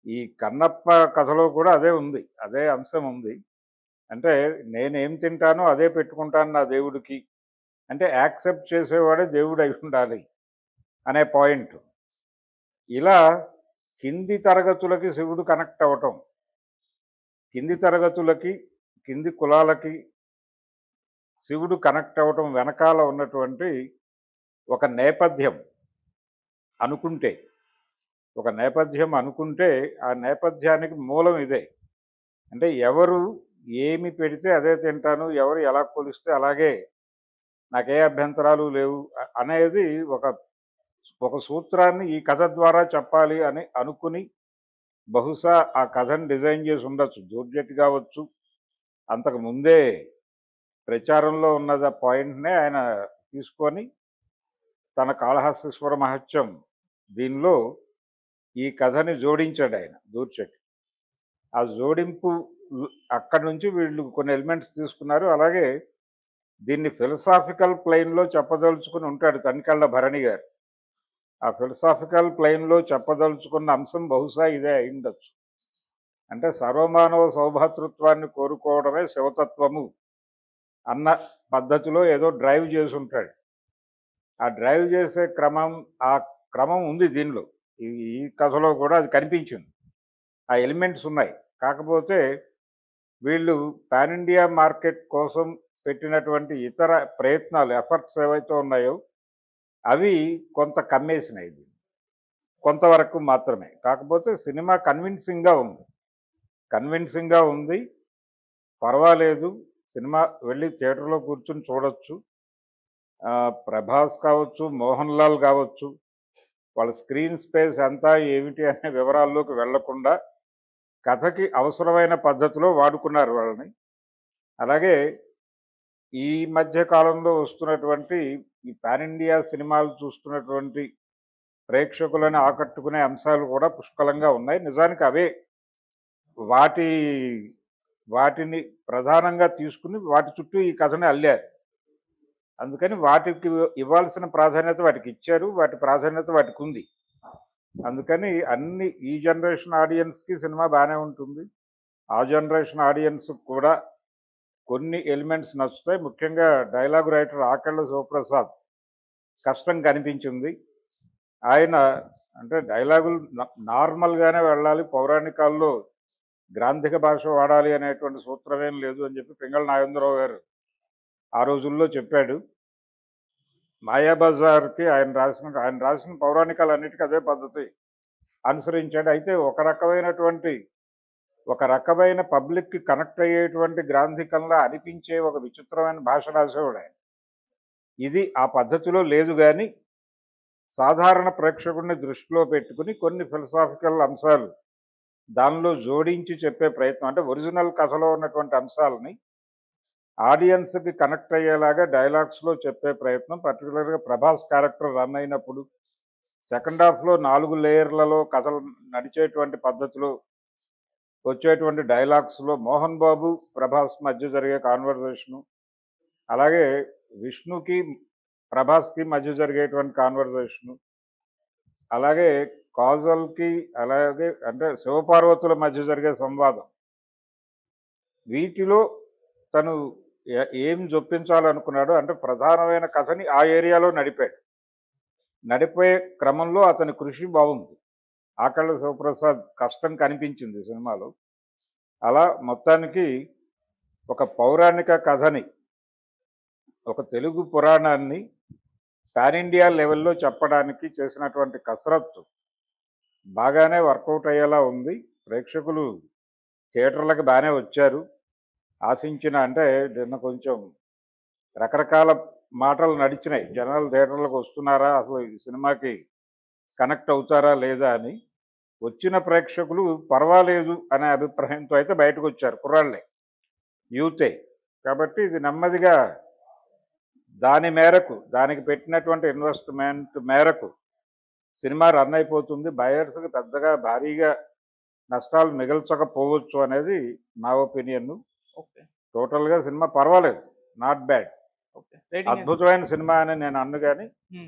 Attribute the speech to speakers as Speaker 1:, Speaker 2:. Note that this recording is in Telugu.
Speaker 1: ఈ కన్నప్ప కథలో కూడా అదే ఉంది. అదే అంశం ఉంది. అంటే నేనేం తింటానో అదే పెట్టుకుంటాను నా దేవుడికి. అంటే యాక్సెప్ట్ చేసేవాడే దేవుడై ఉండాలి అనే పాయింట్. ఇలా కింది తరగతులకి శివుడు కనెక్ట్ అవ్వటం. కింది తరగతులకి, కింది కులాలకి శివుడు కనెక్ట్ అవ్వటం వెనకాల ఉన్నటువంటి ఒక నేపథ్యం అనుకుంటే, ఒక నేపథ్యం అనుకుంటే ఆ నేపథ్యానికి మూలం ఇదే. అంటే ఎవరు ఏమి పెడితే అదే తింటాను, ఎవరు ఎలా కొలిస్తే అలాగే నాకే అభ్యంతరాలు లేవు అనేది ఒక ఒక సూత్రాన్ని ఈ కథ ద్వారా చెప్పాలి అని అనుకుని బహుశా ఆ కథను డిజైన్ చేసి ఉండొచ్చు. జోర్జెట్ కావచ్చు, అంతకు ముందే ప్రచారంలో ఉన్నది ఆ పాయింట్‌నే ఆయన తీసుకొని తన కాళహస్తీశ్వర మహత్యం దీనిలో ఈ కథని జోడించాడాయన దూర్చటి. ఆ జోడింపు అక్కడి నుంచి వీళ్ళు కొన్ని ఎలిమెంట్స్ తీసుకున్నారు. అలాగే దీన్ని ఫిలసాఫికల్ ప్లెయిన్‌లో చెప్పదలుచుకుని ఉంటాడు తనికెళ్ళ భరణి గారు. ఆ ఫిలసాఫికల్ ప్లెయిన్‌లో చెప్పదలుచుకున్న అంశం బహుశా ఇదే అయ్యుండొచ్చు. అంటే సర్వమానవ సౌభాతృత్వాన్ని కోరుకోవడమే శివతత్వము అన్న పద్ధతిలో ఏదో డ్రైవ్ చేసుంటాడు. ఆ డ్రైవ్ చేసే ఆ క్రమం ఉంది దీనిలో. ఈ ఈ కథలో కూడా అది కనిపించింది. ఆ ఎలిమెంట్స్ ఉన్నాయి. కాకపోతే వీళ్ళు పాన్ ఇండియా మార్కెట్ కోసం పెట్టినటువంటి ఇతర ప్రయత్నాలు, ఎఫర్ట్స్ ఏవైతే ఉన్నాయో అవి కొంత కమ్మేసినాయి దీన్ని. కొంతవరకు మాత్రమే. కాకపోతే సినిమా కన్విన్సింగ్‌గా ఉంది. కన్విన్సింగ్‌గా ఉంది. పర్వాలేదు. సినిమా వెళ్ళి థియేటర్‌లో కూర్చొని చూడొచ్చు. ప్రభాస్ కావచ్చు, మోహన్ లాల్ కావచ్చు, వాళ్ళ స్క్రీన్ స్పేస్ ఎంత ఏమిటి అనే వివరాల్లోకి వెళ్ళకుండా కథకి అవసరమైన పద్ధతిలో వాడుకున్నారు వాళ్ళని. అలాగే ఈ మధ్య కాలంలో వస్తున్నటువంటి ఈ పాన్ ఇండియా సినిమాలు చూస్తున్నటువంటి ప్రేక్షకులను ఆకట్టుకునే అంశాలు కూడా పుష్కలంగా ఉన్నాయి. నిజానికి అవే వాటి వాటిని ప్రధానంగా తీసుకుని వాటి చుట్టూ ఈ కథని అల్లారు. అందుకని వాటికి ఇవ్వాల్సిన ప్రాధాన్యత వాటికి ఇచ్చారు. వాటి ప్రాధాన్యత వాటికి ఉంది. అందుకని అన్ని ఈ జనరేషన్ ఆడియన్స్‌కి సినిమా బానే ఉంటుంది. ఆ జనరేషన్ ఆడియన్స్‌కి కూడా కొన్ని ఎలిమెంట్స్ నచ్చుతాయి. ముఖ్యంగా డైలాగ్ రైటర్ ఆకెళ్ళ శివప్రసాద్ కష్టం కనిపించింది. ఆయన అంటే డైలాగులు నార్మల్‌గానే వెళ్ళాలి. పౌరాణికాల్లో గ్రాంధిక భాష వాడాలి అనేటువంటి సూత్రమేం లేదు అని చెప్పి పింగళ నాగేంద్రరావు గారు ఆ రోజుల్లో చెప్పాడు. మాయాబజార్‌కి ఆయన రాసిన పౌరాణికాలన్నిటికి అదే పద్ధతి అనుసరించాడు. అయితే ఒక రకమైన పబ్లిక్‌కి కనెక్ట్ అయ్యేటువంటి గ్రాంధికంలా అనిపించే ఒక విచిత్రమైన భాష రాసేవాడాయన. ఇది ఆ పద్ధతిలో లేదు గానీ, సాధారణ ప్రేక్షకుడిని దృష్టిలో పెట్టుకుని కొన్ని ఫిలసాఫికల్ అంశాలు దానిలో జోడించి చెప్పే ప్రయత్నం. అంటే ఒరిజినల్ కథలో ఉన్నటువంటి అంశాలని ఆడియన్స్‌కి కనెక్ట్ అయ్యేలాగా డైలాగ్స్‌లో చెప్పే ప్రయత్నం. పర్టిక్యులర్‌గా ప్రభాస్ క్యారెక్టర్ రన్ అయినప్పుడు సెకండ్ హాఫ్‌లో 4 లేయర్‌లలో కథలు నడిచేటువంటి పద్ధతిలో వచ్చేటువంటి డైలాగ్స్‌లో మోహన్ బాబు, ప్రభాస్ మధ్య జరిగే కాన్వర్జేషను, అలాగే విష్ణుకి, ప్రభాస్‌కి మధ్య జరిగేటువంటి కాన్వర్జేషను, అలాగే కాజల్‌కి, అలాగే అంటే శివపార్వతుల మధ్య జరిగే సంవాదం. వీటిలో తను ఏం జొప్పించాలనుకున్నాడో అంటే ప్రధానమైన కథని ఆ ఏరియాలో నడిపాడు. నడిపే క్రమంలో అతని కృషి బావుంది. ఆకళ్ళ శివప్రసాద్ కష్టం కనిపించింది సినిమాలో. అలా మొత్తానికి ఒక పౌరాణిక కథని, ఒక తెలుగు పురాణాన్ని పాన్ ఇండియా లెవెల్‌లో చెప్పడానికి చేసినటువంటి కసరత్తు బాగానే వర్కౌట్ అయ్యేలా ఉంది. ప్రేక్షకులు థియేటర్‌లకి బానే వచ్చారు. ఆశించిన అంటే నిన్న కొంచెం రకరకాల మాటలు నడిచినాయి. జనాలు థియేటర్‌లకు వస్తున్నారా? అసలు ఈ సినిమాకి కనెక్ట్ అవుతారా? లేదా? అని. వచ్చిన ప్రేక్షకులు పర్వాలేదు అనే అభిప్రాయంతో అయితే బయటకొచ్చారు. కుర్రాళ్ళే, యూతే. కాబట్టి ఇది నెమ్మదిగా దాని మేరకు, దానికి పెట్టినటువంటి ఇన్వెస్ట్‌మెంట్ మేరకు సినిమా రన్ అయిపోతుంది. బయర్స్‌కి పెద్దగా భారీగా నష్టాలు మిగల్చకపోవచ్చు అనేది నా ఒపీనియన్.
Speaker 2: ఓకే.
Speaker 1: టోటల్‌గా సినిమా పర్వాలేదు. Not bad.
Speaker 2: ఓకే. రేటింగ్ ఎంత?
Speaker 1: అద్భుతమైన సినిమా అని నేను అనను గాని
Speaker 2: హ్మ్.